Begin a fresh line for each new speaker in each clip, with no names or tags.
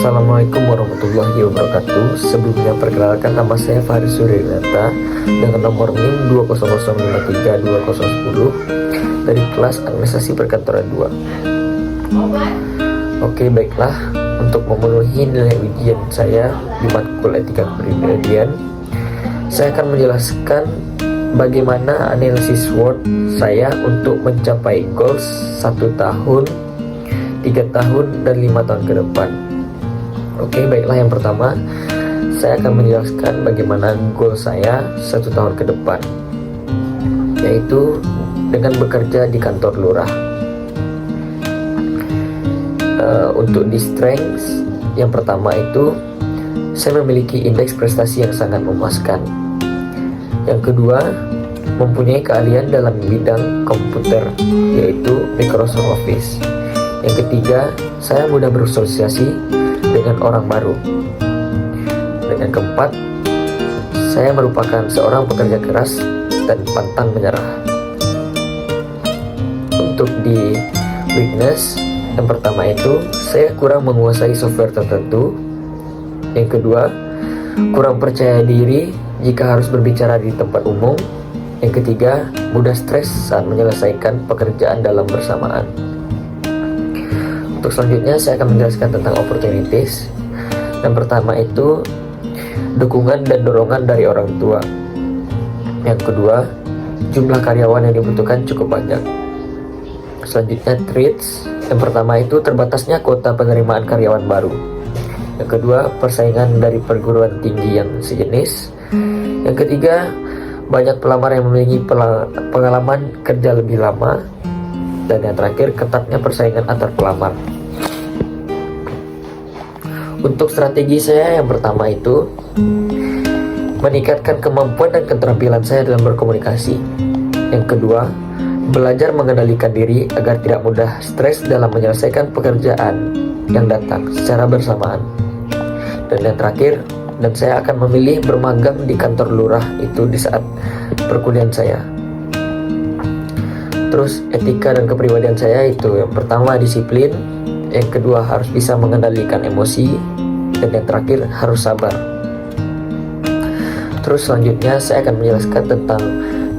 Assalamualaikum warahmatullahi wabarakatuh. Sebelumnya perkenalkan, nama saya Faris Suryadinata dengan nomor NIM 200532010 dari kelas Administrasi Perkantoran 2. Oke, baiklah. Untuk memenuhi nilai ujian saya di matkul Etika Kepribadian, saya akan menjelaskan bagaimana analisis SWOT saya untuk mencapai goals 1 tahun, 3 tahun, dan 5 tahun ke depan. Oke, baiklah, yang pertama saya akan menjelaskan bagaimana goal saya 1 tahun ke depan, yaitu dengan bekerja di kantor lurah. Untuk di strengths, yang pertama itu saya memiliki indeks prestasi yang sangat memuaskan. Yang kedua, mempunyai keahlian dalam bidang komputer, yaitu Microsoft Office. Yang ketiga, saya mudah bersosialisasi dengan orang baru. Dan yang keempat, saya merupakan seorang pekerja keras dan pantang menyerah. Untuk di weakness, yang pertama itu saya kurang menguasai software tertentu. Yang kedua, kurang percaya diri jika harus berbicara di tempat umum. Yang ketiga, mudah stres saat menyelesaikan pekerjaan dalam bersamaan. Untuk selanjutnya saya akan menjelaskan tentang opportunities. Yang pertama itu dukungan dan dorongan dari orang tua. Yang kedua, jumlah karyawan yang dibutuhkan cukup banyak. Selanjutnya traits. Yang pertama itu terbatasnya kuota penerimaan karyawan baru. Yang kedua, persaingan dari perguruan tinggi yang sejenis. Yang ketiga, banyak pelamar yang memiliki pengalaman kerja lebih lama. Dan yang terakhir, ketatnya persaingan antar pelamar. Untuk strategi saya, yang pertama itu meningkatkan kemampuan dan keterampilan saya dalam berkomunikasi. Yang kedua, belajar mengendalikan diri agar tidak mudah stres dalam menyelesaikan pekerjaan yang datang secara bersamaan. Dan yang terakhir, dan saya akan memilih bermagang di kantor lurah itu di saat perkuliahan saya. Terus etika dan kepribadian saya itu yang pertama disiplin, yang kedua harus bisa mengendalikan emosi, dan yang terakhir harus sabar. Terus selanjutnya saya akan menjelaskan tentang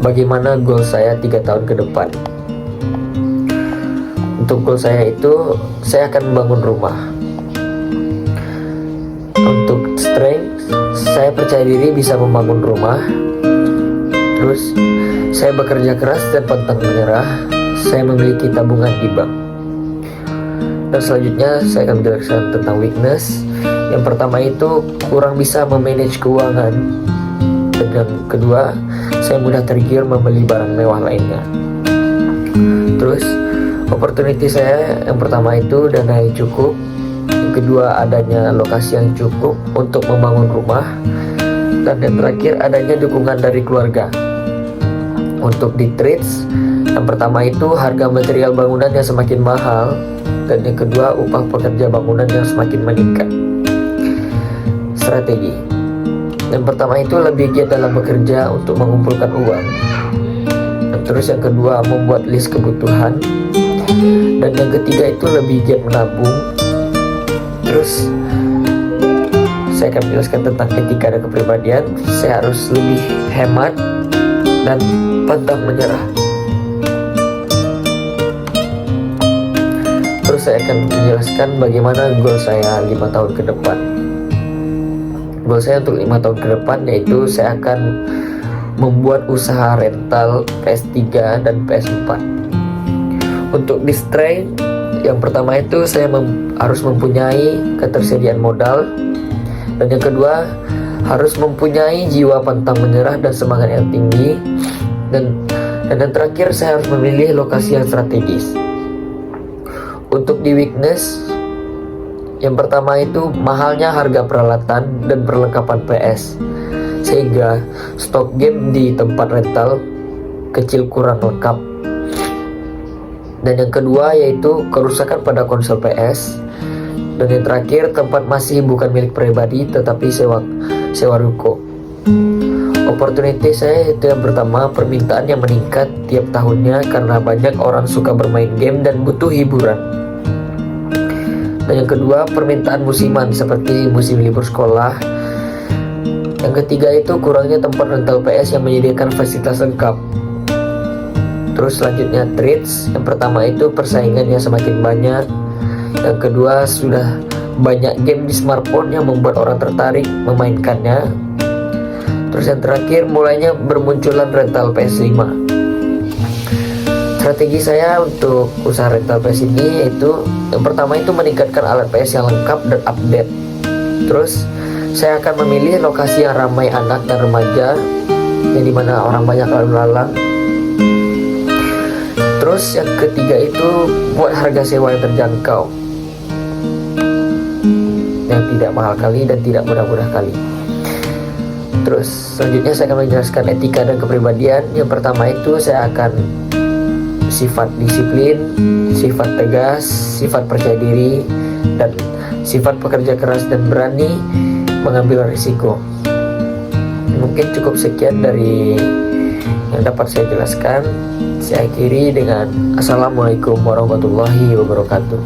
bagaimana goal saya 3 tahun ke depan. Untuk goal saya itu saya akan membangun rumah. Untuk strength, saya percaya diri bisa membangun rumah. Terus saya bekerja keras dan pantang menyerah. Saya memiliki tabungan di bank. Dan selanjutnya saya akan menjelaskan tentang weakness. Yang pertama itu kurang bisa memanage keuangan. Dan yang kedua, saya mudah tergiur membeli barang mewah lainnya. Terus opportunity saya yang pertama itu dana yang cukup. Yang kedua, adanya lokasi yang cukup untuk membangun rumah. Dan yang terakhir, adanya dukungan dari keluarga. Untuk di trades, yang pertama itu harga material bangunan yang semakin mahal. Dan yang kedua, upah pekerja bangunan yang semakin meningkat. Strategi. Yang pertama itu lebih giat dalam bekerja untuk mengumpulkan uang. Dan terus yang kedua, membuat list kebutuhan. Dan yang ketiga itu lebih giat menabung. Terus saya akan menjelaskan tentang etika dan kepribadian. Saya harus lebih hemat dan pantang menyerah. Terus saya akan menjelaskan bagaimana goal saya 5 tahun ke depan. Goal saya untuk 5 tahun ke depan yaitu saya akan membuat usaha rental PS3 dan PS4. Untuk di strength, yang pertama itu saya harus mempunyai ketersediaan modal. Dan yang kedua, harus mempunyai jiwa pantang menyerah dan semangat yang tinggi. Dan yang terakhir, saya harus memilih lokasi yang strategis. Untuk di weakness, yang pertama itu mahalnya harga peralatan dan perlengkapan PS, sehingga stok game di tempat rental kecil kurang lengkap. Dan yang kedua yaitu kerusakan pada konsol PS. Dan yang terakhir, tempat masih bukan milik pribadi tetapi sewa ruko. Opportunity saya itu yang pertama, permintaan yang meningkat tiap tahunnya karena banyak orang suka bermain game dan butuh hiburan. Dan yang kedua, permintaan musiman seperti musim libur sekolah. Yang ketiga itu kurangnya tempat rental PS yang menyediakan fasilitas lengkap. Terus selanjutnya treats. Yang pertama itu persaingan yang semakin banyak. Yang kedua, sudah banyak game di smartphone yang membuat orang tertarik memainkannya. Terus yang terakhir, mulainya bermunculan rental PS5. Strategi saya untuk usaha rental PS ini yaitu yang pertama itu meningkatkan alat PS yang lengkap dan update. Terus saya akan memilih lokasi yang ramai anak dan remaja, yang dimana orang banyak lalu lalang. Terus yang ketiga itu buat harga sewa yang terjangkau, yang tidak mahal kali dan tidak murah-murah kali. Terus selanjutnya saya akan menjelaskan etika dan kepribadian. Yang pertama itu saya akan sifat disiplin, sifat tegas, sifat percaya diri, dan sifat pekerja keras dan berani mengambil risiko. Mungkin cukup sekian dari yang dapat saya jelaskan. Saya akhiri dengan Assalamualaikum warahmatullahi wabarakatuh.